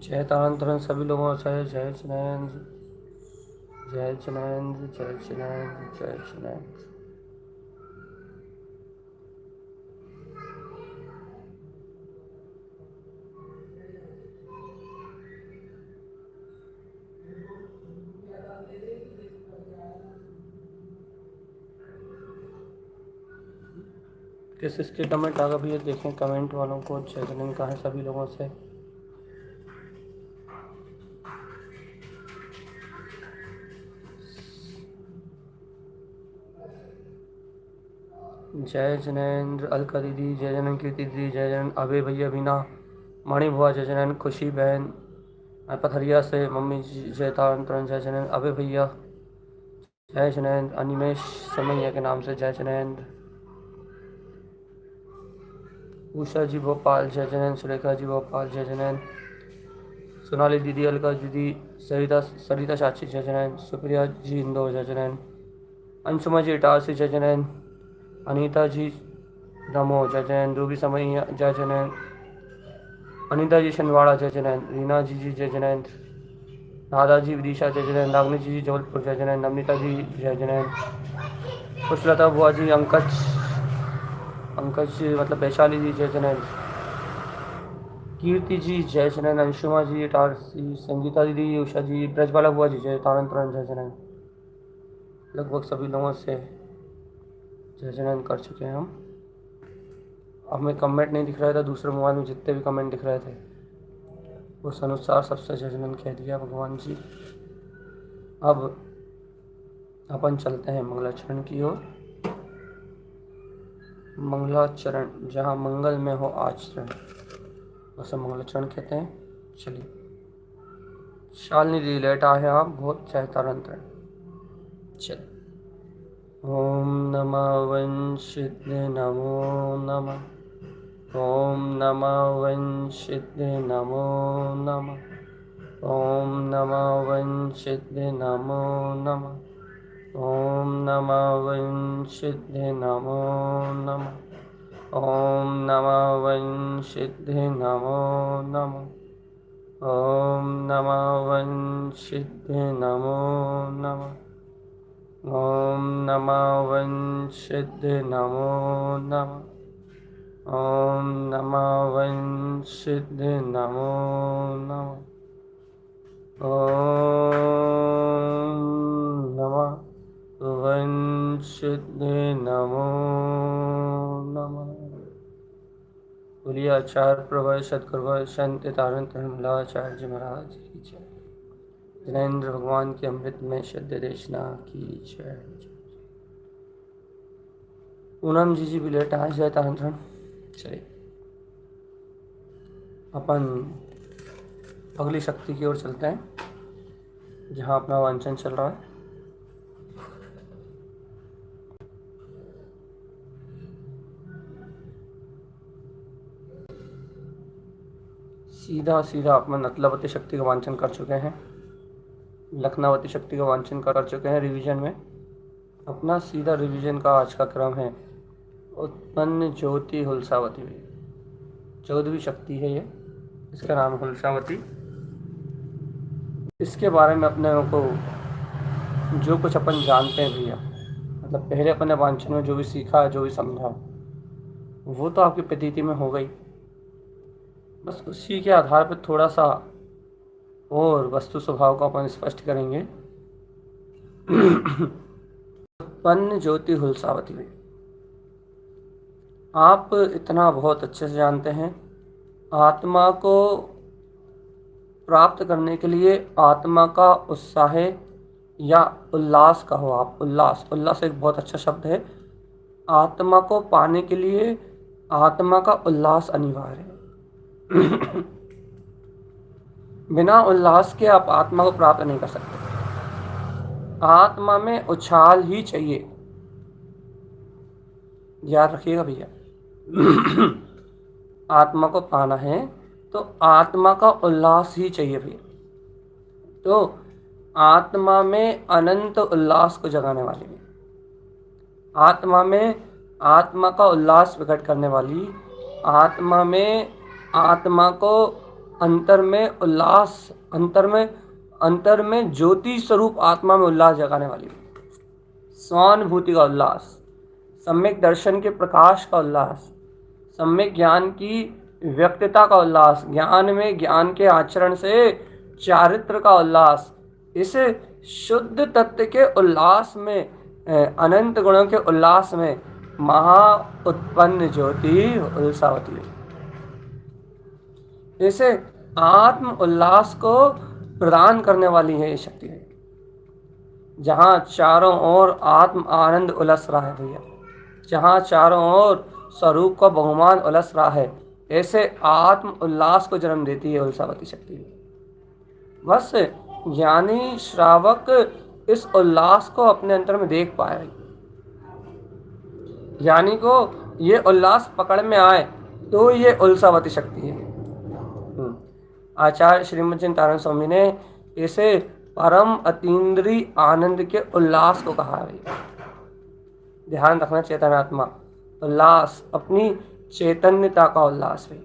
जय तारण सभी लोगों से जय जिनेंद्र जय जिनेंद्र जय जिनेंद्र जय जिनेंद्र। किस इसके कमेंट आ गए भैया देखें कमेंट वालों को जय जिनेंद्र कहा है सभी लोगों से। जय जिनेंद्र अलका दीदी जय जिनेंद्र कीर्ति दीदी जय जिनेंद्र अभय भैया बीना मणि भुआ जय जिनेंद्र खुशी बहन पथरिया से मम्मी जी जय तारण जय जिनेंद्र अभय भैया जय जिनेंद्र अनिमेश समैया के नाम से जय जिनेंद्र उषा जी भोपाल जय जिनेंद्र सुरेखा जी भोपाल जय जिनेंद्र सोनाली दीदी अलका दीदी सरिता सरिता चाची जय जिनेंद्र सुप्रिया जी इंदौर जय जिनेंद्र अंशुमा जी इटारसी जय जिनेंद्र अनीता जी दमोह जय जिनेंद्र रूबी समैया जय जिनेंद्र अनीता जी शनवाड़ा जय जिनेंद्र रीना जी जय जिनेंद्र दादाजी विदिशा जय जिनेंद्र नागनी जी जबलपुर जय जिनेंद्र नमिता जी जय जिनेंद्र खुशलता बुआ जी अंकज मतलब वैशाली जी जय जिनेंद्र कीर्ति जी जय जिनेंद्र अंशुमा जी इटारसी संगीता दीदी उषा जी ब्रजबाला बुआ जी जय तारण जय जिनेंद्र लगभग सभी लोगों से जय जिनेंद्र कर चुके हैं हम। अब हमें कमेंट नहीं दिख रहा था दूसरे मोबाइल में जितने भी कमेंट दिख रहे थे उस अनुसार सबसे जय जिनेंद्र कह दिया भगवान जी। अब अपन चलते हैं मंगलाचरण की ओर। मंगलाचरण जहाँ मंगल में हो आचरण उसे मंगलाचरण कहते हैं। चलिए शालिनी दी लेट आए आप बहुत जय तारण चल ओम नमः वंशिते नमो नमः ओम नमः वंशिते नमो नमः ओम नमः वंशिते नमो नमः ओम नमः वंशिते नमो नमः ओम नमः वंशिते नमो नमः ओम नमः वंशिते नमो नमः ओम नमः वंशिते नमो नमः ओम नमः वंशिते नमो नमः ओम नमः वंशिते नमो नमः। बोलिए आचार्य प्रभु सदगुरु संत तारण तरणमलाचार्य जी महाराज की जय। जिनेंद्र भगवान के अमृत में श्रद्धा देशना की जय। पूनम जी भी लेट आए जय तारण चलिए अपन अगली शक्ति की ओर चलते हैं जहाँ अपना वांचन चल रहा है। सीधा सीधा अपना नतलावती शक्ति का वांचन कर चुके हैं, लखनावती शक्ति का वांचन कर चुके हैं रिवीजन में। अपना सीधा रिवीजन का आज का क्रम है उत्पन्न ज्योति हुलसावती। 14वीं शक्ति है ये, इसका नाम हुलसावती। इसके बारे में अपने को जो कुछ अपन जानते हैं भैया, मतलब पहले अपने वांचन में जो भी सीखा जो भी समझा वो तो आपकी प्रतीति में हो गई। बस उसी के आधार पर थोड़ा सा और वस्तु स्वभाव को अपन स्पष्ट करेंगे। उत्पन्न ज्योति हुलसावती में आप इतना बहुत अच्छे से जानते हैं, आत्मा को प्राप्त करने के लिए आत्मा का उत्साह या उल्लास कहो आप, उल्लास एक बहुत अच्छा शब्द है। आत्मा को पाने के लिए आत्मा का उल्लास अनिवार्य है। बिना उल्लास के आप आत्मा को प्राप्त नहीं कर सकते। आत्मा में उछाल ही चाहिए, याद रखिएगा भैया। आत्मा को पाना है तो आत्मा का उल्लास ही चाहिए भैया। तो आत्मा में अनंत उल्लास को जगाने वाली है, आत्मा में आत्मा का उल्लास प्रकट करने वाली, आत्मा में आत्मा को अंतर में उल्लास, अंतर में ज्योति स्वरूप आत्मा में उल्लास जगाने वाली, स्वानुभूति का उल्लास, सम्यक दर्शन के प्रकाश का उल्लास, सम्यक ज्ञान की व्यक्तता का उल्लास, ज्ञान में ज्ञान के आचरण से चारित्र का उल्लास, इस शुद्ध तत्व के उल्लास में, अनंत गुणों के उल्लास में महा उत्पन्न ज्योति उल्सावती है। इसे आत्म उल्लास को प्रदान करने वाली है ये शक्ति है। जहाँ चारों ओर आत्म आनंद उलस रहा है भैया, जहाँ चारों ओर स्वरूप का बहुमान उलस रहा है, ऐसे आत्म उल्लास को जन्म देती है उल्सावती शक्ति। बस ज्ञानी श्रावक इस उल्लास को अपने अंतर में देख पाए, ज्ञानी को ये उल्लास पकड़ में आए तो ये उल्सावती शक्ति है। आचार्य श्रीमद चिंतानंद स्वामी ने इसे परम अतीन्द्रिय आनंद के उल्लास को कहा है। ध्यान रखना, चेतनात्मा उल्लास अपनी चैतन्यता का उल्लास है,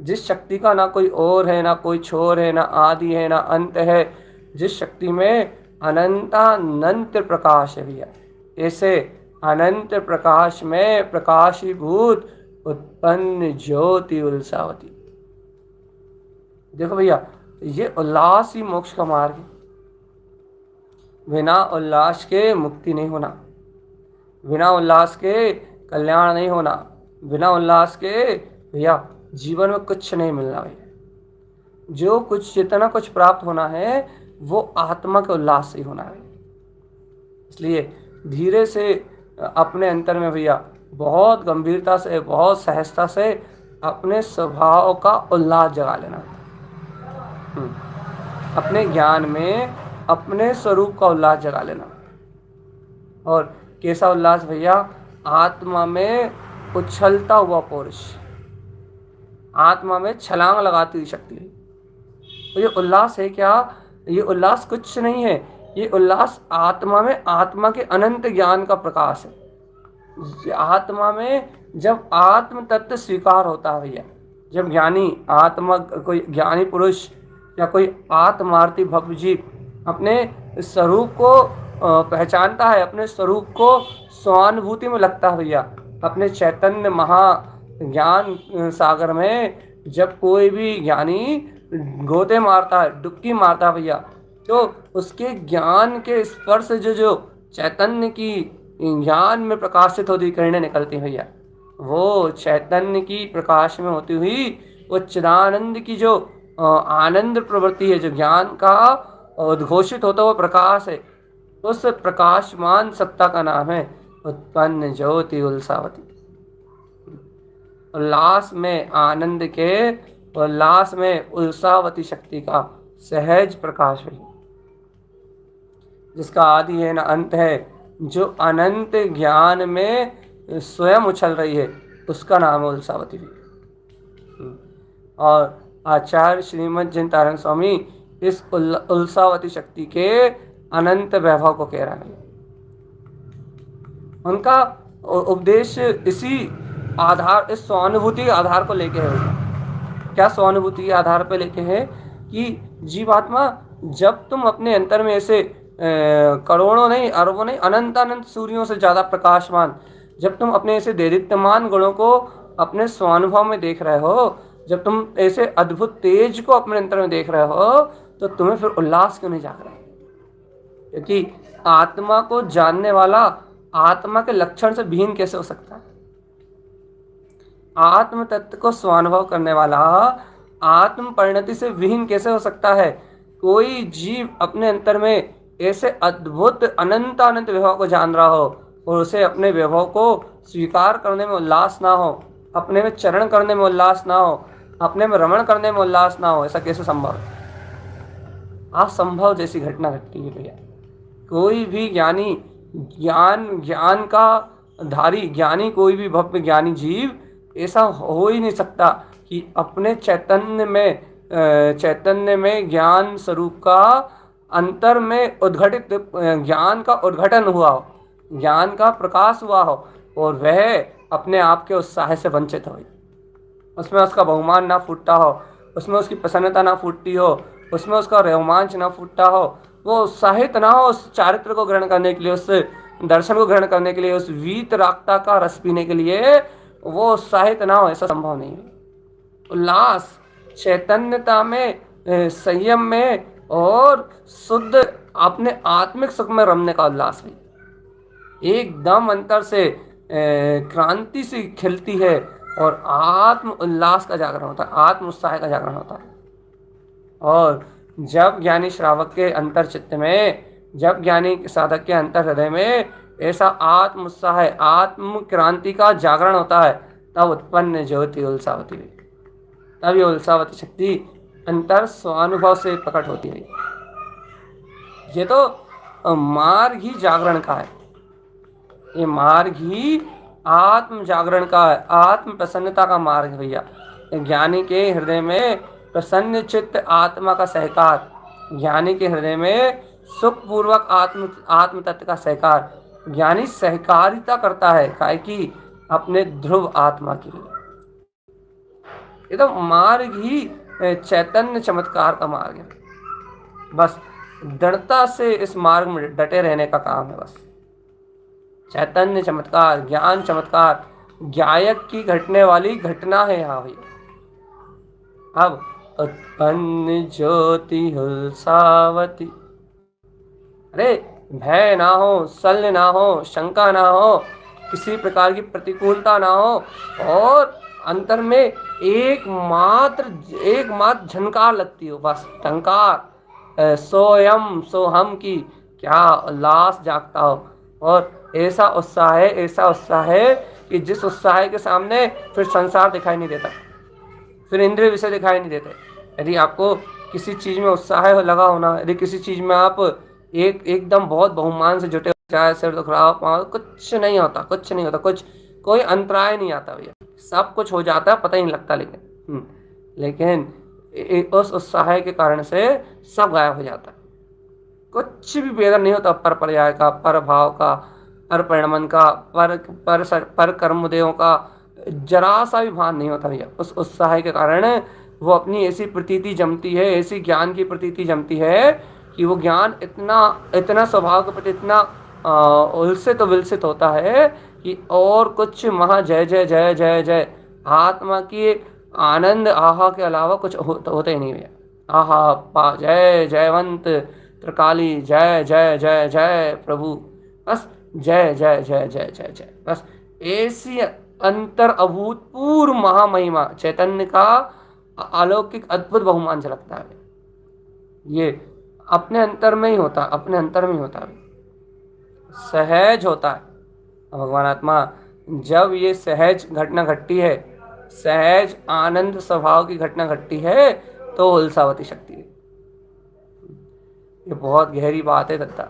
जिस शक्ति का ना कोई और है, ना कोई छोर है, ना आदि है, ना अंत है, जिस शक्ति में अनंतानंत प्रकाश है भैया, ऐसे अनंत प्रकाश में प्रकाशीभूत उत्पन्न ज्योति उल्सावती। देखो भैया, ये उल्लास ही मोक्ष का मार्ग है। बिना उल्लास के मुक्ति नहीं होना, बिना उल्लास के कल्याण नहीं होना, बिना उल्लास के भैया जीवन में कुछ नहीं मिलना भैया। जो कुछ जितना कुछ प्राप्त होना है वो आत्मा के उल्लास से ही होना है। इसलिए धीरे से अपने अंतर में भैया बहुत गंभीरता से, बहुत सहजता से अपने स्वभाव का उल्लास जगा लेना। अपने ज्ञान में अपने स्वरूप का उल्लास जगा लेना। और कैसा उल्लास भैया? आत्मा में उछलता हुआ पौरुष, आत्मा में छलांग लगाती हुई शक्ति। तो ये उल्लास है क्या? ये उल्लास कुछ नहीं है, ये उल्लास आत्मा में आत्मा के अनंत ज्ञान का प्रकाश है। आत्मा में जब आत्म तत्व स्वीकार होता है भैया, जब ज्ञानी आत्मा, कोई ज्ञानी पुरुष या कोई आत्मार्थी भव्य जीव अपने स्वरूप को पहचानता है, अपने स्वरूप को स्वानुभूति में लगता है भैया, अपने चैतन्य महा ज्ञान सागर में जब कोई भी ज्ञानी गोते मारता है, डुबकी मारता है भैया, तो उसके ज्ञान के स्पर्श जो चैतन्य की ज्ञान में प्रकाशित होती किरणें निकलती भैया, वो चैतन्य की प्रकाश में होती हुई वो चिदानंद की जो आनंद प्रवृत्ति है, जो ज्ञान का उद्घोषित होता हुआ प्रकाश है, उस प्रकाशमान सत्ता का नाम है उत्पन्न ज्योति उल्सावती। उल्लास में आनंद के, उल्लास में उल्सावती शक्ति का सहज प्रकाश है, जिसका आदि है न अंत है, जो अनंत ज्ञान में स्वयं उछल रही है, उसका नाम है उल्सावती भी। और आचार्य श्रीमद चिंतानंद स्वामी इस उल्सावती शक्ति के अनंत वैभव को कह रहे हैं। उनका उपदेश इसी आधार, इस स्वानुभूति के आधार को लेके है। क्या स्वानुभूति के आधार पे लेके है कि जीवात्मा, जब तुम अपने अंतर में ऐसे करोड़ों नहीं, अरबों नहीं, अनंत अनंत सूर्यों से ज़्यादा प्रकाशमान, जब तुम अपने ऐसे दैदित्यमान गुणों को अपने स्वानुभव में देख रहे हो, जब तुम ऐसे अद्भुत तेज को अपने अंतर में देख रहे हो, तो तुम्हें फिर उल्लास क्यों नहीं जाग रहा? क्योंकि आत्मा को जानने वाला आत्मा के लक्षण से भिन्न कैसे हो सकता है? आत्म तत्व को स्वानुभव करने वाला आत्म परिणति से विहीन कैसे हो सकता है? कोई जीव अपने अंतर में ऐसे अद्भुत अनंत अनंत वैभव को जान रहा हो और उसे अपने वैभव को स्वीकार करने में उल्लास ना हो, अपने में चरण करने में उल्लास ना हो, अपने में रमण करने में उल्लास ना हो, ऐसा कैसे संभव है? असंभव जैसी घटना घटती है भैया। कोई भी ज्ञानी, ज्ञान का धारी ज्ञानी, कोई भी भव्य ज्ञानी जीव ऐसा हो ही नहीं सकता कि अपने चैतन्य में ज्ञान स्वरूप का अंतर में उद्घटित ज्ञान का उद्घटन हुआ हो, ज्ञान का प्रकाश हुआ हो, और वह अपने आप के उत्साह से वंचित हो, उसमें उसका बहुमान ना फूटता हो, उसमें उसकी प्रसन्नता ना फूटती हो, उसमें उसका रोमांच ना फूटता हो, वो उत्साहित ना हो उस चारित्र को ग्रहण करने के लिए, उस दर्शन को ग्रहण करने के लिए, उस वीतरागता का रस पीने के लिए वो उत्साहित ना हो, ऐसा संभव नहीं है। उल्लास चैतन्यता में, संयम में और शुद्ध अपने आत्मिक सुख में रमने का उल्लास भी एकदम अंतर से क्रांति सी खिलती है और आत्म उल्लास का जागरण होता है, आत्म उत्साह का जागरण होता है। और जब ज्ञानी श्रावक के अंतर चित्त में, जब ज्ञानी साधक के अंतर हृदय में ऐसा आत्म उत्साह, आत्म क्रांति का जागरण होता है, तब उत्पन्न ज्योति उल्सावती हुई, तब ये उल्सावती शक्ति अंतर स्वानुभव से प्रकट होती है। ये तो मार्ग ही जागरण का है, ये मार्ग ही आत्म जागरण का है, आत्म प्रसन्नता का मार्ग है भैया। ज्ञानी के हृदय में प्रसन्न चित्त आत्मा का सहकार, ज्ञानी के हृदय में सुखपूर्वक आत्म तत्व का सहकार, ज्ञानी सहकारिता करता है काय की अपने ध्रुव आत्मा के लिए। ये तो मार्ग ही चैतन्य चमत्कार का मार्ग है। बस दृढ़ता से इस मार्ग में डटे रहने का काम है। बस चैतन्य चमत्कार, ज्ञान चमत्कार, ज्ञायक की घटने वाली घटना है यहाँ भैया। अब उत्पन्न ज्योति हुलसावती, अरे भय ना हो, शल्य ना हो, शंका ना हो, किसी प्रकार की प्रतिकूलता ना हो, और अंतर में एकमात्र झनकार लगती हो, बस टंकार, सोयम सोहम की क्या उल्लास जागता हो। और ऐसा उत्साह है कि जिस उत्साह के सामने फिर संसार दिखाई नहीं देता, फिर इंद्रिय विषय दिखाई नहीं देते। यदि आपको किसी चीज में उत्साह लगा होना, यदि किसी चीज में आप एकदम बहुत बहुमान से जुटे, चाहे सिर दुख रहा हो, कुछ नहीं होता, कुछ कोई अंतराय नहीं आता भैया, सब कुछ हो जाता है, पता ही नहीं लगता। लेकिन उस उत्साह के कारण से सब गायब हो जाता है, कुछ भी भेदन नहीं होता, पर पर्याय का, पर भाव का, पर परिणमन का, पर कर्मोदयों का जरा सा भी भान नहीं होता भैया। उस उत्साह के कारण वो अपनी ऐसी प्रतीति जमती है, ऐसी ज्ञान की प्रतीति जमती है कि वो ज्ञान इतना स्वभाव के प्रति इतना उलसित विलसित होता है कि और कुछ महा जय जय जय जय जय आत्मा की आनंद आहा के अलावा कुछ होता ही नहीं भैया। आहा पा जय जयवंत त्रिकाली, जय जय जय जय प्रभु, बस जय जय जय जय जय जय, बस ऐसी अंतर अभूतपूर्व महामहिमा चैतन्य का अलौकिक अद्भुत बहुमान झलकता है। ये अपने अंतर में ही होता, अपने अंतर में ही होता है, सहज होता है। भगवान आत्मा जब ये सहज घटना घटती है, सहज आनंद स्वभाव की घटना घटती है, तो उल्सावती शक्ति है। ये बहुत गहरी बात है दत्ता।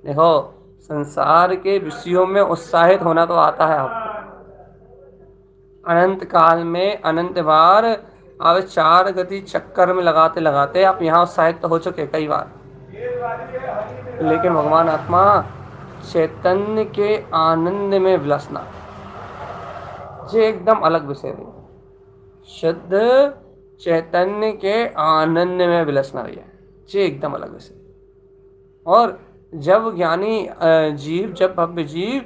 देखो संसार के विषयों में उत्साहित होना तो आता है आपको, अनंत काल में अनंत बार आप 4 गति चक्कर में लगाते लगाते आप यहाँ उत्साहित तो हो चुके कई बार, लेकिन भगवान आत्मा चैतन्य के आनंद में विलसना, ये एकदम अलग विषय है। शुद्ध चैतन्य के आनंद में विलसना भैया, ये एकदम अलग विषय। और जब ज्ञानी जीव, जब भव्य जीव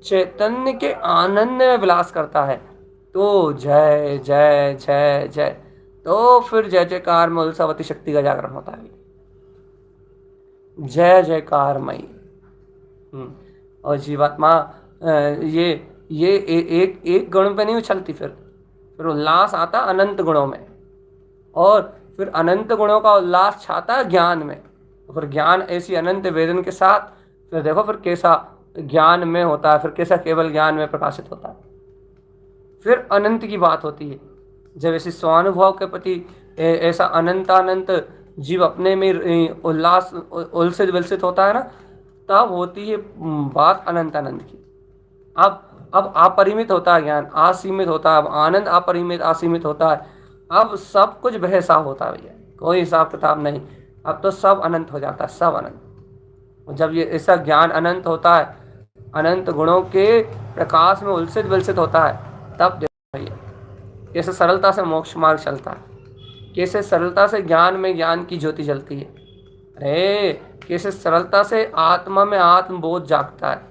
चैतन्य के आनंद में विलास करता है, तो जय जय जय जय, तो फिर जय जयकार में उल्सावती शक्ति का जागरण होता है, जय जयकार मई। और जीवात्मा ये एक गुण पे नहीं उछलती, फिर उल्लास आता अनंत गुणों में, और फिर अनंत गुणों का उल्लास छाता है ज्ञान में, फिर ज्ञान ऐसी अनंत वेदन के साथ, फिर देखो फिर कैसा ज्ञान में होता है, फिर कैसा केवल ज्ञान में प्रकाशित होता है। फिर अनंत की बात होती है, जब ऐसी स्वानुभव के प्रति ऐसा अनंत जीव अपने में उल्लास उलसित विलसित होता है ना, तब होती है बात अनंत की। अब अपरिमित होता है ज्ञान, असीमित होता है, अब आनंद अपरिमित असीमित होता है, अब सब कुछ बेहिसाब होता है भैया, कोई हिसाब किताब नहीं, अब तो सब अनंत हो जाता है, सब अनंत। जब ये ऐसा ज्ञान अनंत होता है, अनंत गुणों के प्रकाश में उलसित विलसित होता है, तब देखो भैया कैसे सरलता से मोक्ष मार्ग चलता है। कैसे सरलता से ज्ञान में ज्ञान की ज्योति जलती है। अरे कैसे सरलता से आत्मा में आत्मबोध जागता है।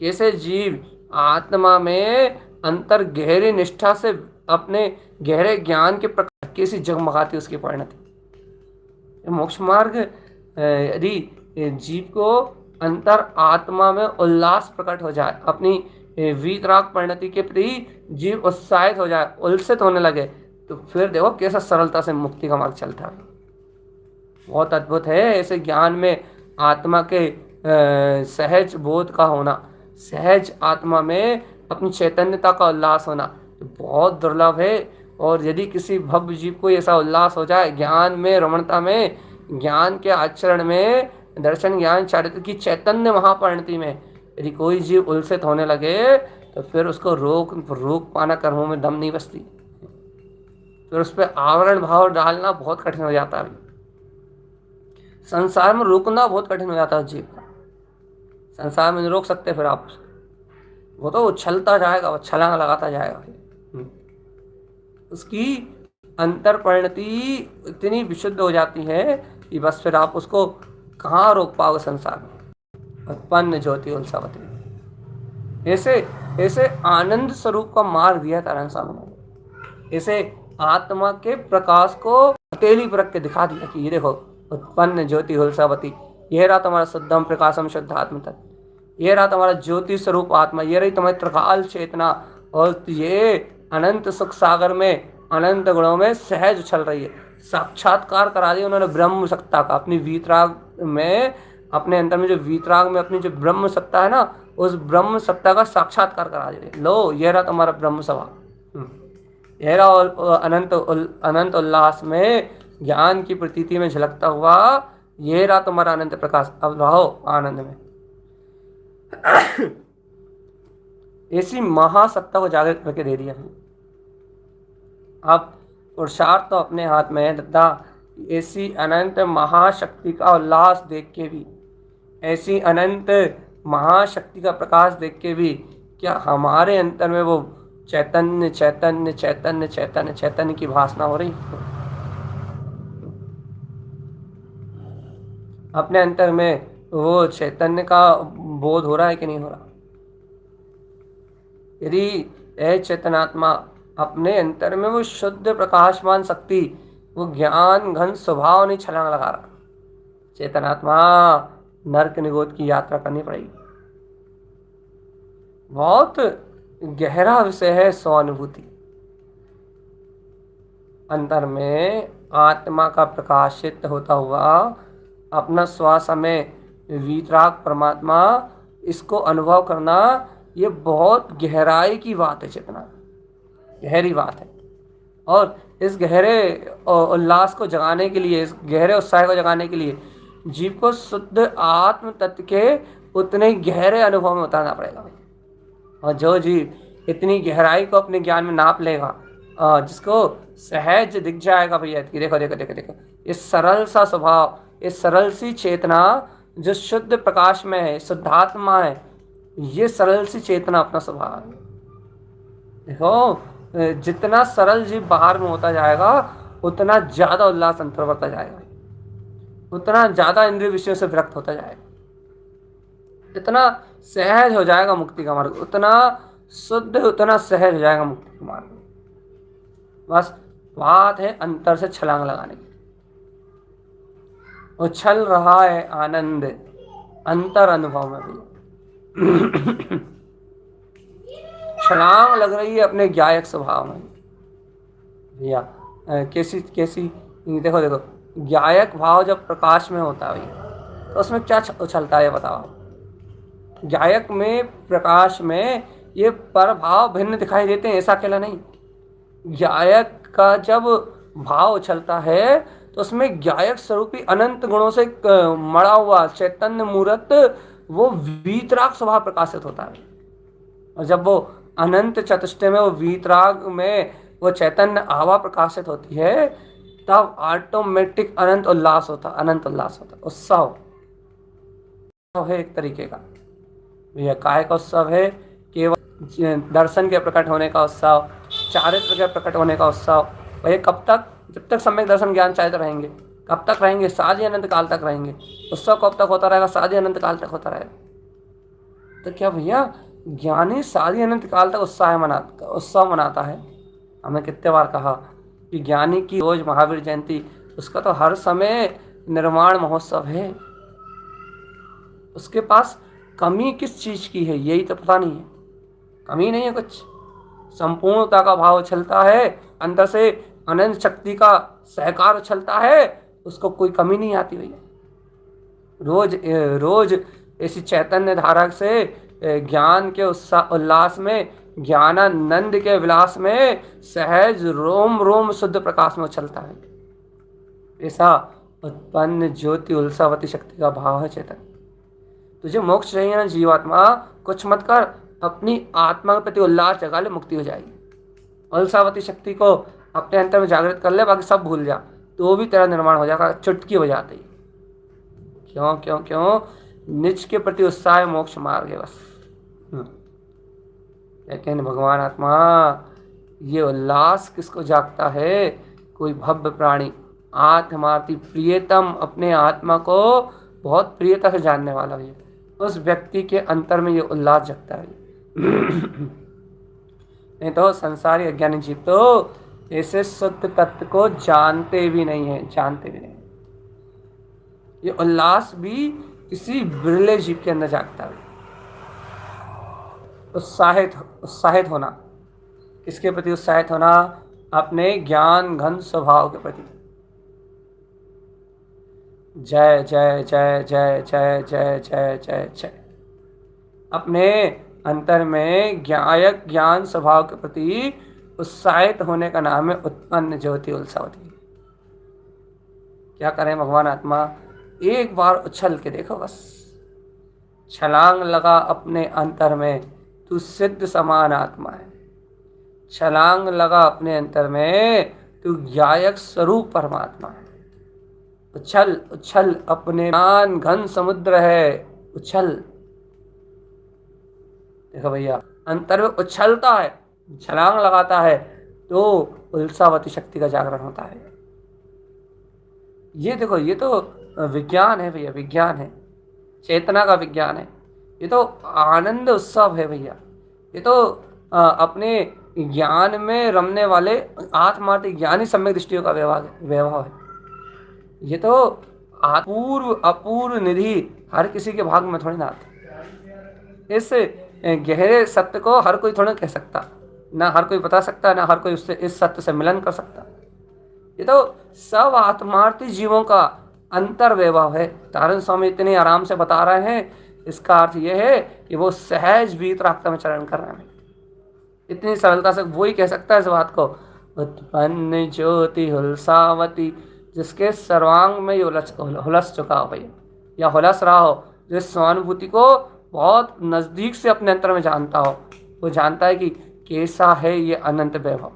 कैसे जीव आत्मा में अंतर गहरी निष्ठा से अपने गहरे ज्ञान के प्रकाश कैसी जगमगाती उसकी परिणति। मोक्ष मार्ग यदि जीव को अंतर आत्मा में उल्लास प्रकट हो जाए, अपनी वीतराग परिणति के प्रति जीव उत्साहित हो जाए, उल्सित होने लगे, तो फिर देखो कैसा सरलता से मुक्ति का मार्ग चलता है। बहुत अद्भुत है ऐसे ज्ञान में आत्मा के सहज बोध का होना, सहज आत्मा में अपनी चैतन्यता का उल्लास होना बहुत दुर्लभ है। और यदि किसी भव्य जीव को ऐसा उल्लास हो जाए ज्ञान में, रमणता में, ज्ञान के आचरण में, दर्शन ज्ञान चारित्र की चैतन्य महापरिणति में यदि कोई जीव उल्सित होने लगे, तो फिर उसको रोक पाना कर्मों में दम नहीं बचती। फिर उस पर आवरण भाव डालना बहुत कठिन हो जाता है। संसार में रोकना बहुत कठिन हो जाता है जीव का। संसार में नहीं रोक सकते फिर आप, वो तो उछलता जाएगा, वो छलांग लगाता जाएगा। उसकी अंतर परिणति इतनी विशुद्ध हो जाती है कि बस फिर आप उसको कहाँ रोक पाओगे संसार में। उत्पन्न ज्योति उल्सावती, ऐसे आनंद स्वरूप का मार्ग दिया तारण स्वामी ने। ऐसे आत्मा के प्रकाश को हथेली पर रख के दिखा दिया कि ये देखो उत्पन्न ज्योति उल्सावती, यह रहा तुम्हारा शुद्धम प्रकाशम शुद्ध आत्म तत्व, ये रहा तुम्हारा ज्योति स्वरूप आत्मा, ये रही तुम्हारी त्रिकाल चेतना, और ये अनंत सुख सागर में अनंत गुणों में सहज उछल रही है। साक्षात्कार करा दिया उन्होंने ब्रह्म सत्ता का अपनी वीतराग में, अपने अंदर में जो वीतराग में अपनी जो ब्रह्म सत्ता है ना, उस ब्रह्म सत्ता का साक्षात्कार करा दिया। लो ये रहा तुम्हारा ब्रह्म स्वभाव, ये रहा अनंत उल्लास में ज्ञान की प्रतीति में झलकता हुआ, ये रहा तुम्हारा अनंत प्रकाश, अब रहो आनंद में। ऐसी महासत्ता को जागृत करके दे दिया। अब पुरुषार्थ तो अपने हाथ में है तथा ऐसी अनंत महाशक्ति का उल्लास देख के भी, ऐसी अनंत महाशक्ति का प्रकाश देख के भी क्या हमारे अंतर में वो चैतन्य चैतन्य चैतन्य चैतन्य चैतन्य की भासना हो रही? अपने अंतर में वो चैतन्य का बोध हो रहा है कि नहीं हो रहा? यदि यह चेतनात्मा अपने अंतर में वो शुद्ध प्रकाशमान शक्ति, वो ज्ञान घन स्वभाव नहीं छलांग लगा रहा, चेतनात्मा नरक निगोद की यात्रा करनी पड़ेगी। बहुत गहरा विषय है स्वानुभूति। अंतर में आत्मा का प्रकाशित होता हुआ अपना स्वसमय वीतराग परमात्मा, इसको अनुभव करना, ये बहुत गहराई की बात है। चेतना गहरी बात है, और इस गहरे उल्लास को जगाने के लिए, इस गहरे उत्साह को जगाने के लिए जीव को शुद्ध आत्म तत्व के उतने गहरे अनुभव में उतारना पड़ेगा। और जो जीव इतनी गहराई को अपने ज्ञान में नाप लेगा, जिसको सहज दिख जाएगा भैया कि देखो देखो देखो देखो ये सरल सा स्वभाव, ये सरल सी चेतना जो शुद्ध प्रकाश में है, शुद्धात्मा है, ये सरल सी चेतना अपना स्वभाव है। देखो जितना सरल जीव बाहर में होता जाएगा उतना ज्यादा उल्लास अंतर बढ़ता जाएगा, उतना ज्यादा इंद्रिय विषयों से विरक्त होता जाएगा, इतना सहज हो जाएगा मुक्ति का मार्ग, उतना शुद्ध, उतना सहज हो जाएगा मुक्ति का मार्ग। बस बात है अंतर से छलांग लगाने की। उछल रहा है आनंद अंतर अनुभव में भी। छलांग लग रही है अपने ज्ञायक स्वभाव में भैया। कैसी देखो देखो ज्ञायक भाव जब प्रकाश में होता है भैया, तो उसमें क्या उछलता है बताओ? ज्ञायक में, प्रकाश में ये पर भाव भिन्न दिखाई देते हैं, ऐसा अकेला नहीं। ज्ञायक का जब भाव उछलता है तो उसमें ज्ञायक स्वरूपी अनंत गुणों से मड़ा हुआ चैतन्य मूर्त, वो वीतराग स्वभाव प्रकाशित होता है। और जब वो अनंत चतुष्टय में, वो वीतराग में वो चैतन्य आवा प्रकाशित होती है, तब ऑटोमेटिक अनंत उल्लास होता, अनंत उल्लास होता, उत्सव है एक तरीके का। यह काय का उत्सव है? केवल दर्शन के प्रकट होने का उत्सव, चारित्र के प्रकट होने का उत्सव। वह कब तक? जब तक सम्यक दर्शन ज्ञान चाहते रहेंगे। कब तक रहेंगे? साधि अनंत काल तक रहेंगे। उत्सव कब तक होता रहेगा? साधि अनंत काल तक होता रहेगा। तो क्या भैया, ज्ञानी साधि अनंत काल तक उत्सव मनाता है। हमने कितने बार कहा कि ज्ञानी की रोज महावीर जयंती, उसका तो हर समय निर्माण महोत्सव है। उसके पास कमी किस चीज की है यही तो पता नहीं है। कमी नहीं है कुछ, संपूर्णता का भाव उछलता है, अंदर से अनंत शक्ति का सहकार उछलता है, उसको कोई कमी नहीं आती भैया। रोज रोज ऐसी चैतन्य धारा से ज्ञान के उल्लास में, ज्ञानानंद के विलास में सहज रोम रोम शुद्ध प्रकाश में उछलता है। ऐसा उत्पन्न ज्योति उल्सावती शक्ति का भाव है चेतन। तुझे मोक्ष चाहिए ना जीवात्मा, कुछ मत कर, अपनी आत्मा के प्रति उल्लास जगा ले, मुक्ति हो जाएगी। उल्सावती शक्ति को अपने अंतर में जागृत कर ले, बाकी सब भूल जा, तो भी तेरा निर्माण हो जाएगा चुटकी हो जाती। क्यों क्यों क्यों? निज के प्रति उत्साह मोक्ष मार्ग है बस। लेकिन भगवान आत्मा, ये उल्लास किसको जागता है? कोई भव्य प्राणी, आत्मार्थी प्रियतम, अपने आत्मा को बहुत प्रियता से जानने वाला है, उस व्यक्ति के अंतर में ये उल्लास जगता है। नहीं तो संसारी अज्ञानी जीव तो ऐसे शुद्ध तत्व को जानते भी नहीं है, जानते भी नहीं। ये उल्लास भी किसी बिरले जीव के अंदर जागता है। उत्साहित होना, किसके प्रति उत्साहित होना? अपने ज्ञान घन स्वभाव के प्रति। जय जय जय जय जय जय जय जय जय। अपने अंतर में ज्ञान स्वभाव के प्रति उत्साहित होने का नाम है उत्पन्न ज्योति उल्सावती। क्या करें भगवान आत्मा? एक बार उछल के देखो बस, छलांग लगा अपने अंतर में, तू सिद्ध समान आत्मा है। छलांग लगा अपने अंतर में, तू ज्ञायक स्वरूप परमात्मा है। उछल उछल, अपने ज्ञान घन समुद्र है, उछल। देखो भैया, अंतर में उछलता है, छलांग लगाता है, तो उल्सावती शक्ति का जागरण होता है। ये देखो, ये तो विज्ञान है भैया, विज्ञान है, चेतना का विज्ञान है। ये तो आनंद उत्सव है भैया। ये तो अपने ज्ञान में रमने वाले आत्मार्थी ज्ञानी सम्यक दृष्टियों का वैभव है। ये तो अपूर्व निधि हर किसी के भाग में थोड़ी ना आती। इस गहरे सत्य को हर कोई थोड़ा कह सकता, ना हर कोई बता सकता, ना हर कोई उससे इस सत्य से मिलन कर सकता। ये तो सब आत्मार्थी जीवों का अंतर वैभव है। तारण स्वामी इतने आराम से बता रहे हैं, इसका अर्थ यह है कि वो सहज वीतरागता में चरण कर रहे हैं। इतनी सरलता से वो ही कह सकता है इस बात को, उत्पन्न ज्योति हुलसावती, जिसके सर्वांग में ये हुलस चुका हो भैया, या हुलस रहा हो, जिस स्वानुभूति को बहुत नज़दीक से अपने अंतर में जानता हो, वो जानता है कि कैसा है ये अनंत वैभव।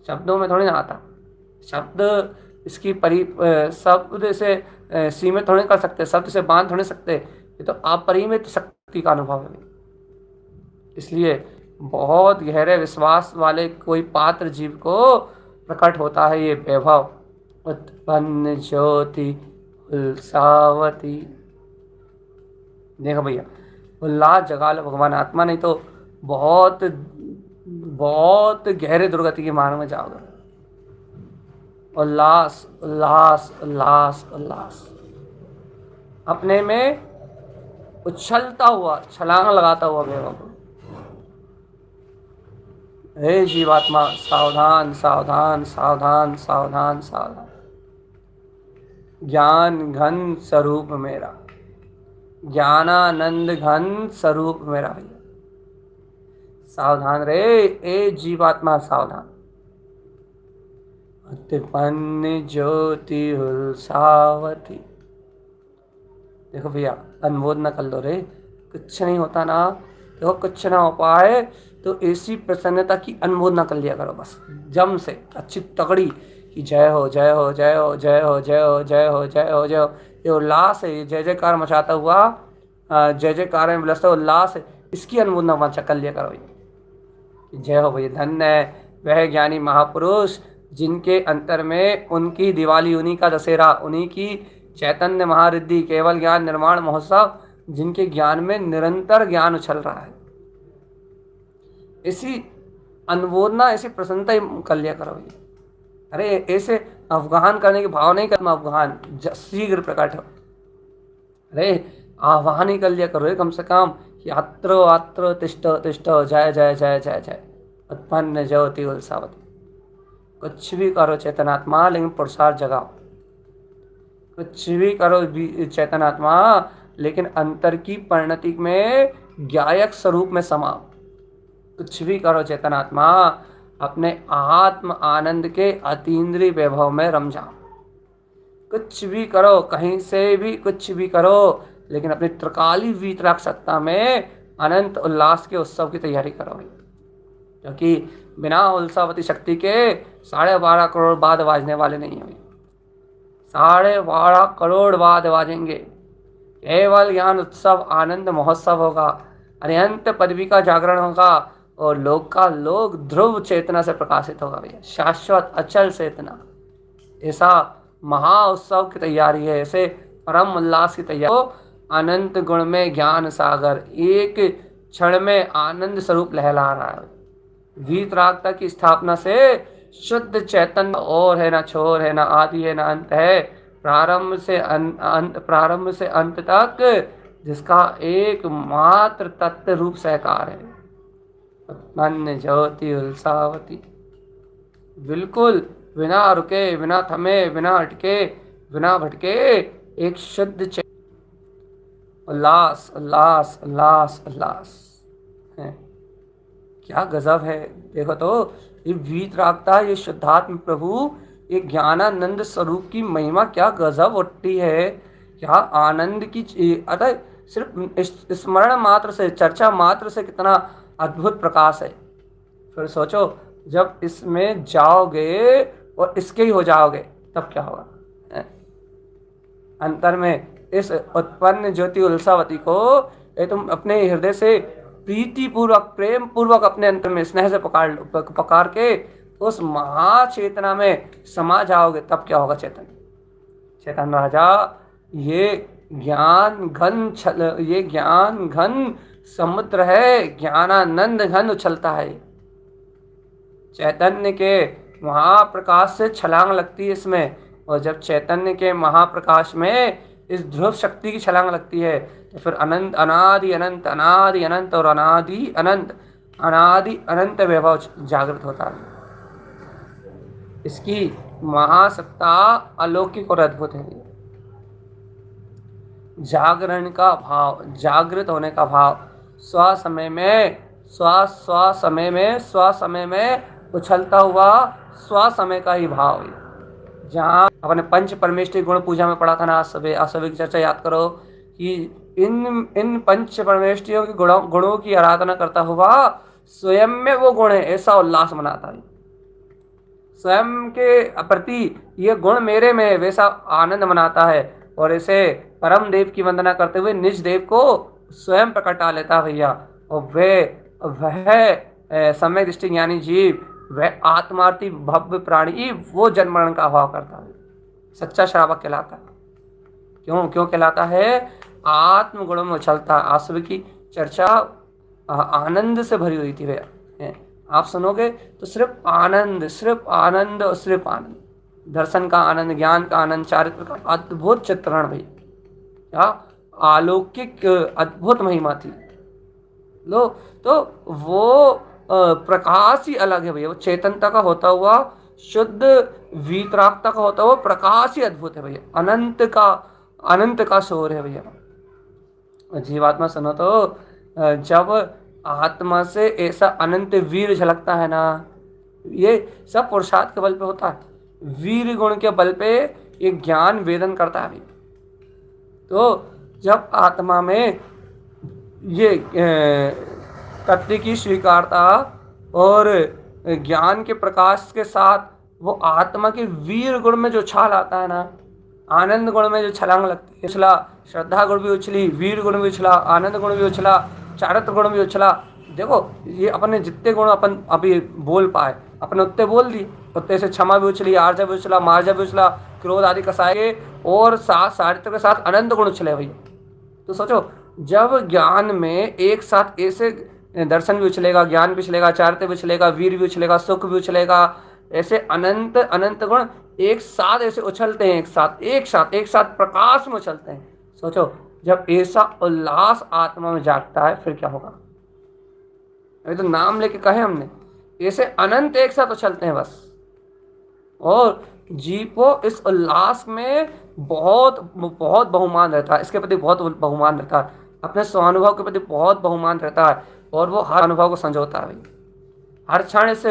शब्दों में थोड़ी ना आता, शब्द इसकी शब्द से सीमित थोड़ी कर सकते, शब्द से बांध थोड़ी सकते, ये तो अपरिमित शक्ति का अनुभव है। इसलिए बहुत गहरे विश्वास वाले कोई पात्र जीव को प्रकट होता है ये वैभव, उत्पन्न ज्योति उल्सावती। देखो भैया, उल्लास जगा लो भगवान आत्मा, नहीं तो बहुत बहुत गहरे दुर्गति के मार्ग में जाओगे। उल्लास उल्लास उल्लास उल्लास, अपने में उछलता हुआ, छलांग लगाता हुआ वैभव। हे जीवात्मा, सावधान सावधान सावधान सावधान सावधान। ज्ञान घन स्वरूप मेरा, ज्ञानानंद घन स्वरूप मेरा भैया, सावधान रे ए जीवात्मा, सावधान। उत्पन्न ज्योति हुलसावती। देखो भैया, अनुमोद न कर लो रे, कुछ नहीं होता ना, देखो कुछ ना हो पाए तो ऐसी प्रसन्नता की अनुमोद न कर लिया करो बस, जम से अच्छी तगड़ी कि जय हो जय हो जय हो जय हो जय हो जय हो जय हो जय हो। ये उल्लास है, ये जय जयकार मचाता हुआ, जय जयकार में विलसता उल्लास है, इसकी अनुमोदना कर लिया करो। जय हो भैया, धन्य है वह ज्ञानी महापुरुष जिनके अंतर में उनकी दिवाली, उन्हीं का दशहरा, उन्हीं की चैतन्य महारिद्धि, केवल ज्ञान निर्माण महोत्सव, जिनके ज्ञान में निरंतर ज्ञान उछल रहा है, इसी अनुमोदना, ऐसी प्रसन्नता ही कर लिया करो। अरे ऐसे अफगान करने के भाव नहीं करना, अफगान शीघ्र प्रकट हो। अरे आह्वान ही कर लिया करो कम से कम, यात्र वात्र तिष्ठ तिष्ठ, जय जय जय जय जय, उत्पन्न ज्योति उल्सावती। कुछ भी करो चेतनात्मा, लेकिन पुरुषार्थ जगाओ। कुछ भी करो चेतनात्मा, लेकिन अंतर की परिणति में ज्ञायक स्वरूप में समाओ। कुछ भी करो चेतनात्मा, अपने आत्म आनंद के अतीन्द्रिय वैभव में रम जाओ। कुछ भी करो, कहीं से भी कुछ भी करो, लेकिन अपनी त्रिकाली वीतराग सत्ता में अनंत उल्लास के उत्सव की तैयारी करो। क्योंकि बिना उल्सावती शक्ति के 12.5 करोड़ बाद बाजने वाले नहीं हुए। 12.5 करोड़ बाद बाजेंगे। केवल ज्ञान उत्सव, आनंद महोत्सव होगा, अनंत पदवी का जागरण होगा, और लोक का लोक ध्रुव चेतना से प्रकाशित होगा भैया, शाश्वत अचल चेतना। ऐसा महा उत्सव की तैयारी है, ऐसे परम उल्लास की तैयारी। अनंत गुण में ज्ञान सागर एक क्षण में आनंद स्वरूप लहला रहा है। वीतरागता की स्थापना से शुद्ध चैतन्य और है ना छोर है, ना आदि है, ना अंत है, प्रारंभ से अंत तक, जिसका एक मात्र तत्व रूप सहकार है, उत्पन्न ज्योति उल्सावती। बिल्कुल बिना रुके, बिना थमे, बिना अटके, बिना भटके, एक शुद्ध उल्लास उल्लास उल्लास उल्लास है। क्या गजब है। देखो तो ये वीतरागता, ये शुद्धात्म प्रभु, ये ज्ञानानंद स्वरूप की महिमा क्या गजब उठती है। क्या आनंद की, अतः सिर्फ स्मरण मात्र से, चर्चा मात्र से कितना अद्भुत प्रकाश है। फिर सोचो जब इसमें जाओगे और इसके ही हो जाओगे तब क्या होगा। अंतर में इस उत्पन्न ज्योति उल्सावती को तुम अपने हृदय से प्रीति पूर्वक, प्रेम पूर्वक अपने अंतर में स्नेह से पकार के उस महाचेतना में समा जाओगे, तब क्या होगा। चेतन राजा, ये ज्ञान घन समुद्र है, ज्ञानानंद घन उछलता है। चैतन्य के महाप्रकाश से छलांग लगती है इसमें, और जब चैतन्य के महाप्रकाश में इस ध्रुव शक्ति की छलांग लगती है, तो फिर अनंत, अनादि अनंत, अनादि अनंत और अनादि अनंत, अनादि अनंत वैभव जागृत होता है। इसकी महासत्ता अलौकिक और अद्भुत है। जागरण का भाव, जागृत होने का भाव, स्व समय में उछलता हुआ स्व समय का ही भाव है। जहाँ अपने पंच परमेष्टि गुण पूजा में पढ़ा था ना, आज की चर्चा याद करो कि इन पंच परमेष्टियों के गुणों की आराधना करता हुआ स्वयं में वो गुण है, ऐसा उल्लास मनाता है। स्वयं के प्रति ये गुण मेरे में, वैसा आनंद मनाता है, और ऐसे परम देव की वंदना करते हुए निज देव को स्वयं प्रकटा लेता भैया। और वह सम्यक दृष्टि ज्ञानी जीव, वह आत्मार्थी भव्य प्राणी, वो जन्म मरण का अभाव करता है, सच्चा श्रावक कहलाता है। क्यों कहलाता है। आत्म गुणों में उछलता। आसुर की चर्चा आनंद से भरी हुई थी भैया। आप सुनोगे तो सिर्फ आनंद, सिर्फ आनंद और सिर्फ आनंद। दर्शन का आनंद, ज्ञान का आनंद, चारित्र का अद्भुत चित्रण भैया, क्या अलौकिक अद्भुत महिमा थी। लो तो वो प्रकाश ही अलग है भैया। वो चेतनता का होता हुआ, शुद्ध वीतरागता का होता हुआ प्रकाश ही अद्भुत है भैया। अनंत का शोर है भैया। जीवात्मा सुनो तो, जब आत्मा से ऐसा अनंत वीर झलकता है ना, ये सब पुरुषार्थ के बल पे होता है। वीर गुण के बल पे ये ज्ञान वेदन करता है। तो जब आत्मा में ये तत्व की स्वीकारता और ज्ञान के प्रकाश के साथ वो आत्मा के वीर गुण में जो छाल आता है ना, आनंद गुण में जो छलांग लगती है, उछला, श्रद्धा गुण भी उछली, वीर गुण भी उछला, आनंद गुण भी उछला, चारित्र गुण भी उछला। देखो ये अपने जितने गुण अपन अभी बोल पाए, अपने उतने बोल दिए, कुत्ते से क्षमा भी उछली, आर्जव भी उछला, मार्जव भी उछला, क्रोध आदि कसाए और साथ सारित्र के साथ अनंत गुण उछले भैया। तो सोचो, जब ज्ञान में एक साथ ऐसे दर्शन भी उछलेगा, ज्ञान भी उछलेगा, चारित्र भी उछलेगा, वीर भी उछलेगा, सुख भी उछलेगा, ऐसे अनंत अनंत गुण एक साथ ऐसे उछलते हैं, एक साथ प्रकाश में उछलते हैं। सोचो, जब ऐसा उल्लास आत्मा में जागता है फिर क्या होगा। अभी तो नाम लेके कहे हमने, ऐसे अनंत एक साथ उछलते हैं बस। और जीव को इस उल्लास में बहुत बहुत बहुमान रहता है, इसके प्रति बहुत बहुमान रहता है, अपने स्वानुभव के प्रति बहुत बहुमान रहता है, और वो हर अनुभव को संजोता है। हर क्षण इस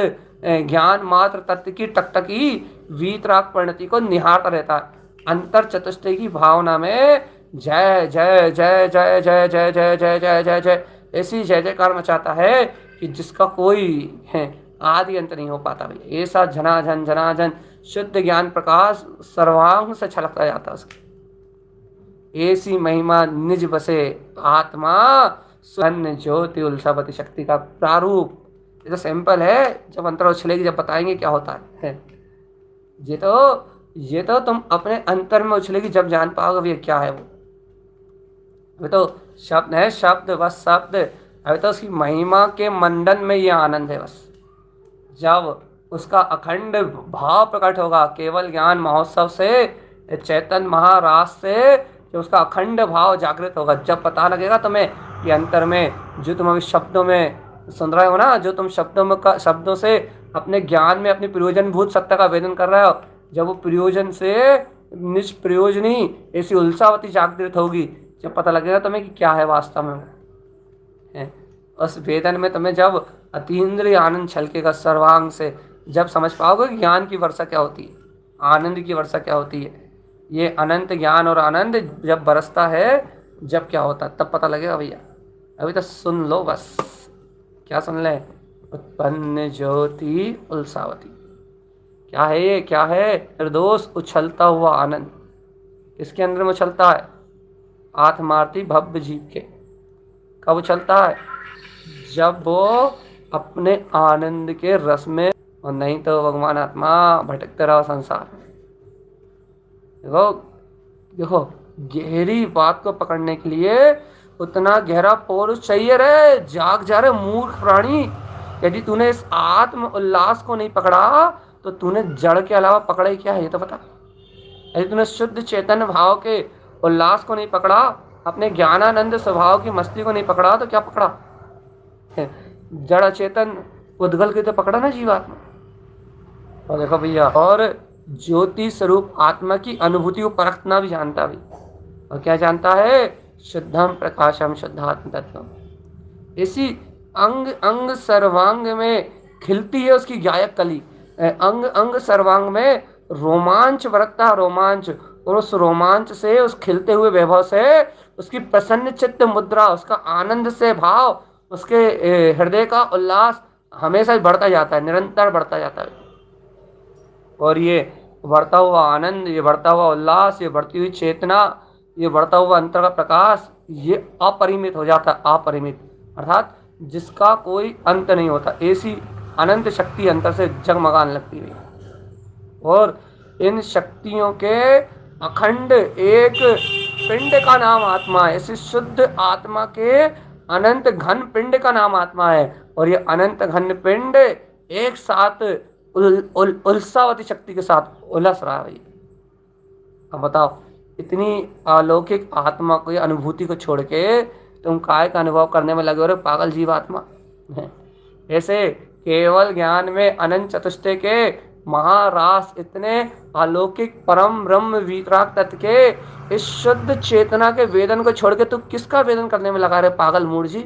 ज्ञान मात्र तत्व की टकटकी वीतराग परिणति को निहारता रहता है। अंतर चतुष्टय की भावना में जय जय जय जय जय जय जय जय जय जय जय ऐसी जय जयकार मचाता है कि जिसका कोई है आदि अंत नहीं हो पाता भाई। ऐसा झनाझन झनाझन शुद्ध ज्ञान प्रकाश सर्वांग से छलकता जाता है उसकी। ऐसी महिमा निज बसे आत्मा स्वर्ण ज्योति उल्सावती शक्ति का प्रारूप। ये तो सिंपल है, जब अंतर उछलेगी जब बताएंगे क्या होता है। ये तो तुम अपने अंतर में उछलेगी जब जान पाओगे भैया क्या है वो। अभी तो शब्द है, शब्द बस शब्द। अभी तो उसकी महिमा के मंडन में ये आनंद है बस। जब उसका अखंड भाव प्रकट होगा केवल ज्ञान महोत्सव से, चैतन्य महारास से, जो उसका अखंड भाव जागृत होगा, जब पता लगेगा तुम्हें कि अंतर में जो तुम अभी शब्दों में सुन रहे हो ना, जो तुम शब्दों से अपने ज्ञान में अपनी प्रयोजन भूत सत्ता का वेदन कर रहे हो, जब वो प्रयोजन से निष्प्रयोजनी ऐसी उल्सावती जागृत होगी, जब पता लगेगा तुम्हें कि क्या है वास्तव में है। उस वेदन में तुम्हें जब अतीन्द्रिय आनंद छलकेगा सर्वांग से, जब समझ पाओगे कि ज्ञान की वर्षा क्या होती है, आनंद की वर्षा क्या होती है। ये अनंत ज्ञान और आनंद जब बरसता है, जब क्या होता है तब पता लगेगा भैया। अभी तो सुन लो बस। क्या सुन ले? उत्पन्न ज्योति उल्सावती। क्या है ये? क्या है? निर्दोष उछलता हुआ आनंद। किसके अंदर में उछलता है? आत्मार्थी भव्य जीव के। कब उछलता है? जब वो अपने आनंद के रस में, और नहीं तो भगवान आत्मा भटकते रहो संसार में। देखो देखो, गहरी बात को पकड़ने के लिए उतना गहरा पौरुष चाहिए रे। जाग जा रहे मूर्ख प्राणी। यदि तूने इस आत्म उल्लास को नहीं पकड़ा तो तूने जड़ के अलावा पकड़ा ही क्या है ये तो बता। यदि तूने शुद्ध चेतन भाव के उल्लास को नहीं पकड़ा, अपने ज्ञानानंद स्वभाव की मस्ती को नहीं पकड़ा, तो क्या पकड़ा? जड़ चेतन उद्गल के तो पकड़ा ना जीवात्मा। और देखो भैया, और ज्योति स्वरूप आत्मा की अनुभूति को परखना भी जानता भी। और क्या जानता है? शुद्धम प्रकाशम शुद्धात्म तत्व। इसी अंग अंग सर्वांग में खिलती है उसकी गायक कली। अंग अंग सर्वांग में रोमांच बरतता, रोमांच। और उस रोमांच से, उस खिलते हुए वैभव से, उसकी प्रसन्न चित्त मुद्रा, उसका आनंद से भाव, उसके हृदय का उल्लास हमेशा बढ़ता जाता है, निरंतर बढ़ता जाता है। और ये बढ़ता हुआ आनंद, ये बढ़ता हुआ उल्लास, ये बढ़ती हुई चेतना, ये बढ़ता हुआ अंतर का प्रकाश, ये अपरिमित हो जाता है। अपरिमित अर्थात जिसका कोई अंत नहीं होता। ऐसी अनंत शक्ति अंतर से जगमगाने लगती है। और इन शक्तियों के अखंड एक पिंड का नाम आत्मा है। ऐसी शुद्ध आत्मा के अनंत घन पिंड का नाम आत्मा है। और ये अनंत घन पिंड एक साथ उल्सावती शक्ति के साथ उलस रहा है। अब बताओ, इतनी अलौकिक आत्मा को, ये अनुभूति को छोड़ के तुम काय का अनुभव करने में लगे हो रे पागल जीवात्मा। ऐसे केवल ज्ञान में अनंत चतुष्टय के महारास, इतने अलौकिक परम ब्रह्म वीतराग तत्व के इस शुद्ध चेतना के वेदन को छोड़ के तू किसका वेदन करने में लगा रहे पागल मूड जी।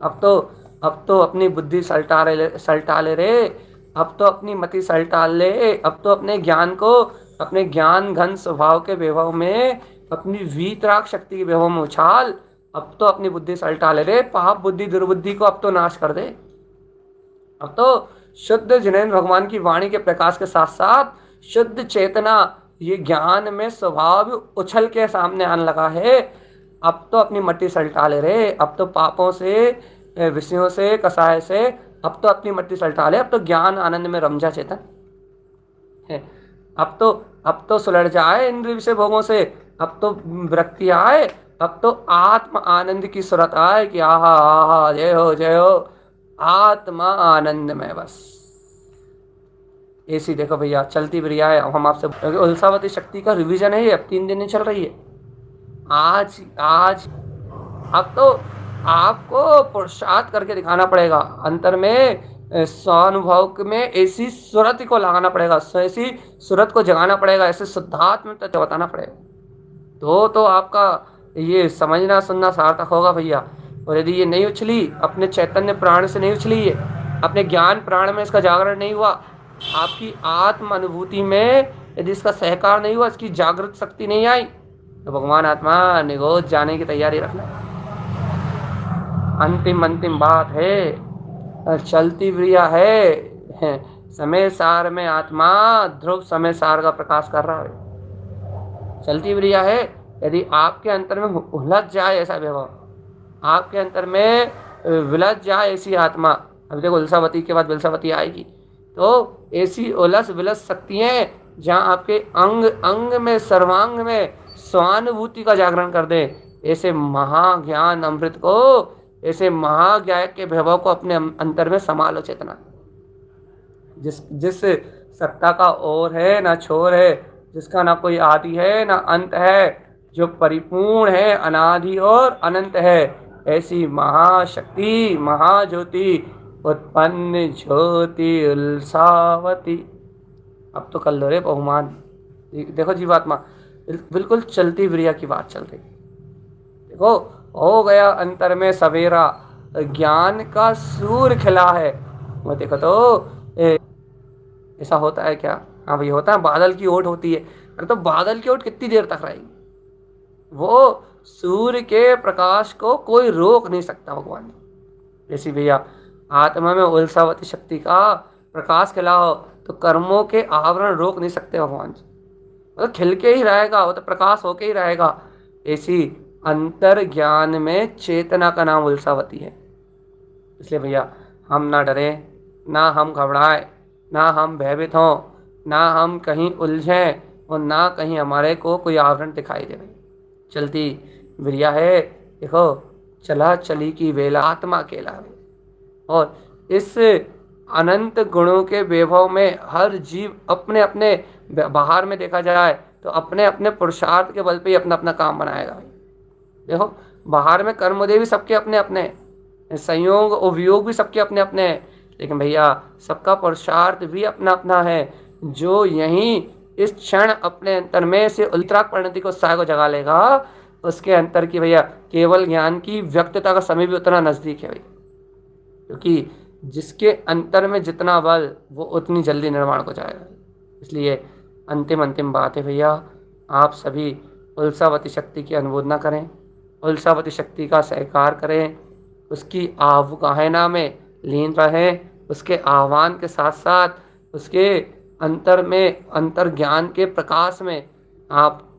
अब तो अपनी बुद्धि सल्टा ले रे। अब तो अपनी मति सल्टा ले। अब तो अपने ज्ञान को, अपने ज्ञान घन स्वभाव के वैभव में, अपनी वीतराग शक्ति के वैभव में उछाल। अब तो अपनी बुद्धि सल्टा ले रे। पाप बुद्धि दुर्बुद्धि को अब तो नाश कर दे। अब तो शुद्ध जिनेन्द्र भगवान की वाणी के प्रकाश के साथ साथ शुद्ध चेतना, ये ज्ञान में स्वभाव उछल के सामने आने लगा है। अब तो अपनी मट्टी सल्टा ले रे। अब तो पापों से, विषयों से, कसाय से अब तो अपनी मट्टी सल्टा ले। अब तो ज्ञान आनंद में रम जा चेतन। है। अब तो सुलझ जाए इंद्रिय विषय भोगों से, अब तो विरक्ति आए, अब तो आत्म आनंद की सुरत आए कि आहा आहा जय हो आत्मा आनंद में बस। ऐसी देखो भैया चलती बढ़िया है। हम आपसे उल्सावती शक्ति का रिवीजन है, ये अब 3 दिन ही चल रही है। आज आज अब तो आपको पुरुषार्थ करके दिखाना पड़ेगा, अंतर में स्वानुभव में ऐसी सूरत को लगाना पड़ेगा, ऐसी सूरत को जगाना पड़ेगा, ऐसे शुद्धात्म तत्व बताना पड़ेगा, तो आपका ये समझना सुनना सार्थक होगा भैया। और यदि ये नहीं उछली, अपने चैतन्य प्राण से नहीं उछली, ये अपने ज्ञान प्राण में इसका जागरण नहीं हुआ, आपकी आत्म अनुभूति में यदि इसका सहकार नहीं हुआ, इसकी जागृत शक्ति नहीं आई, तो भगवान आत्मा निगोद जाने की तैयारी रखना। अंतिम बात है, चलती क्रिया है, समय सार में आत्मा ध्रुव समय सार का प्रकाश कर रहा है। चलती क्रिया है, यदि आपके अंतर में उलझ जाए ऐसा व्यवहार, आपके अंतर में विलझ जाए ऐसी आत्मा, अभी देखो उल्सावती के बाद विलसावती आएगी, तो ऐसी उलझ विलझ शक्तियाँ जहाँ आपके अंग अंग में सर्वांग में स्वानुभूति का जागरण कर दे, ऐसे महाज्ञान अमृत को, ऐसे महाज्ञान के वैभव को अपने अंतर में संभालो चेतना। जिस सत्ता का ओर है ना छोर है, जिसका ना कोई आदि है ना अंत है, जो परिपूर्ण है अनादि और अनंत है, ऐसी महाशक्ति महाज्योति उत्पन्न ज्योति उल्सावती। अब तो कर लो रे बहुमान। देखो जीवात्मा बिल्कुल चलती क्रिया की बात चल रही। देखो हो गया अंतर में सवेरा, ज्ञान का सूर्य खिला है। वो देखो तो ऐसा होता है क्या? हाँ भाई होता है, बादल की ओट होती है। अरे तो बादल की ओट कितनी देर तक रहेगी? वो सूर्य के प्रकाश को कोई रोक नहीं सकता भगवान। जैसी भैया आत्मा में उल्सावती शक्ति का प्रकाश खिलाओ तो कर्मों के आवरण रोक नहीं सकते भगवान जी, मतलब खिल के ही रहेगा, वो तो प्रकाश होके ही रहेगा। ऐसी अंतर ज्ञान में चेतना का नाम उल्सावती है। इसलिए भैया हम ना डरें, ना हम घबराएं, ना हम भयभीत हों, ना हम कहीं उलझें और ना कहीं हमारे को कोई आवरण दिखाई दे। चलती क्रिया है, देखो चला चली की बेला आत्मा अकेला है। और इस अनंत गुणों के वैभव में हर जीव अपने अपने, बाहर में देखा जाए तो अपने अपने पुरुषार्थ के बल पे ही अपना अपना काम बनाएगा। देखो बाहर में कर्मोदय भी सबके अपने अपने, संयोग और वियोग भी सबके अपने अपने हैं, लेकिन भैया सबका पुरुषार्थ भी अपना अपना है। जो यहीं इस क्षण अपने अंतर में से उल्त्राक परिणति को उत्साह को जगा लेगा, उसके अंतर की भैया केवल ज्ञान की व्यक्तता का समय भी उतना नजदीक है भैया, क्योंकि जिसके अंतर में जितना बल वो उतनी जल्दी निर्माण हो जाएगा। इसलिए अंतिम बात है भैया, आप सभी उल्सावती शक्ति की अनुमोदना करें, उल्सावती शक्ति का सहकार करें, उसकी आवगाहना में लीन रहें, उसके आह्वान के साथ साथ उसके अंतर में, अंतर ज्ञान के प्रकाश में आप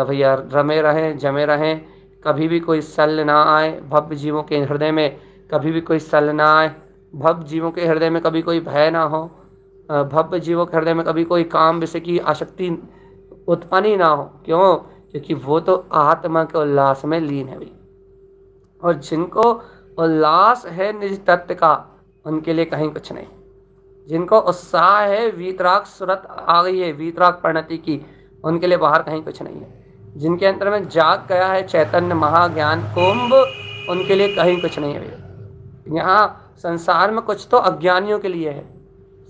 भैया रमे रहें, जमे रहें। कभी भी कोई सल ना आए भव्य जीवों के हृदय में, कभी भी कोई सल ना आए भव्य जीवों के हृदय में, कभी कोई भय ना हो, भव्य जीवों के हृदय में कभी कोई काम विषय की आसक्ति उत्पन्न ही ना हो। क्यों? क्योंकि वो तो आत्मा के उल्लास में लीन है भैया। और जिनको उल्लास है निज तत्व का, उनके लिए कहीं कुछ नहीं। जिनको उत्साह है, वीतराग सूरत आ गई है वीतराग परिणति की, उनके लिए बाहर कहीं कुछ नहीं है। जिनके अंदर में जाग गया है चैतन्य महाज्ञान कुंभ, उनके लिए कहीं कुछ नहीं है भैया। यहाँ संसार में कुछ तो अज्ञानियों के लिए है,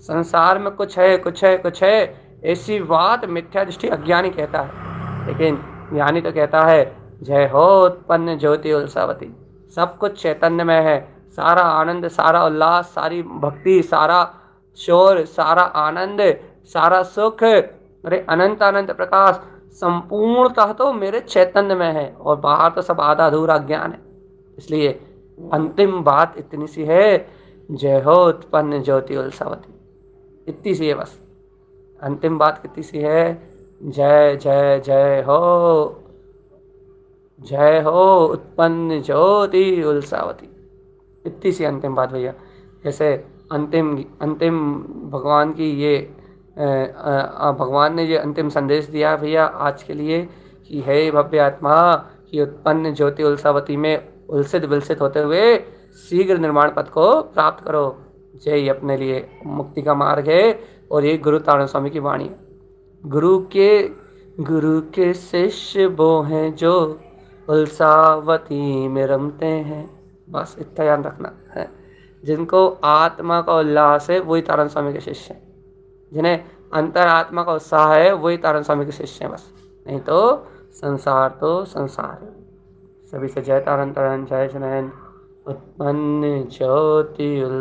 संसार में कुछ है कुछ है कुछ है, ऐसी बात मिथ्या दृष्टि अज्ञानी कहता है, लेकिन ज्ञानी तो कहता है जय हो उत्पन्न ज्योति उल्सावती। सब कुछ चैतन्य में है, सारा आनंद, सारा उल्लास, सारी भक्ति, सारा शोर, सारा आनंद, सारा सुख, अरे अनंत अनंत प्रकाश संपूर्णतः तो मेरे चैतन्य में है, और बाहर तो सब आधा अधूरा ज्ञान है। इसलिए अंतिम बात इतनी सी है, जय हो उत्पन्न ज्योति उल्सावती, इतनी सी है बस। अंतिम बात कितनी सी है, जय जय जय हो, जय हो उत्पन्न ज्योति उल्सावती, इतनी सी अंतिम बात भैया। जैसे अंतिम अंतिम भगवान की ये भगवान ने ये अंतिम संदेश दिया भैया आज के लिए कि हे भव्य आत्मा, कि उत्पन्न ज्योति उल्सावती में उलसित विलसित होते हुए शीघ्र निर्माण पथ को प्राप्त करो। यही अपने लिए मुक्ति का मार्ग है और ये गुरु तारण स्वामी की वाणी है। गुरु के शिष्य वो हैं जो उल्सावती में रमते हैं। बस इतना ध्यान रखना है। जिनको आत्मा का उल्लास है वही तारण स्वामी के शिष्य हैं। जिन्हें अंतर आत्मा का उत्साह है वही तारण स्वामी के शिष्य हैं बस। नहीं तो संसार है। सभी से जय तारण तारण, जय जैन। उत्पन्न ज्योति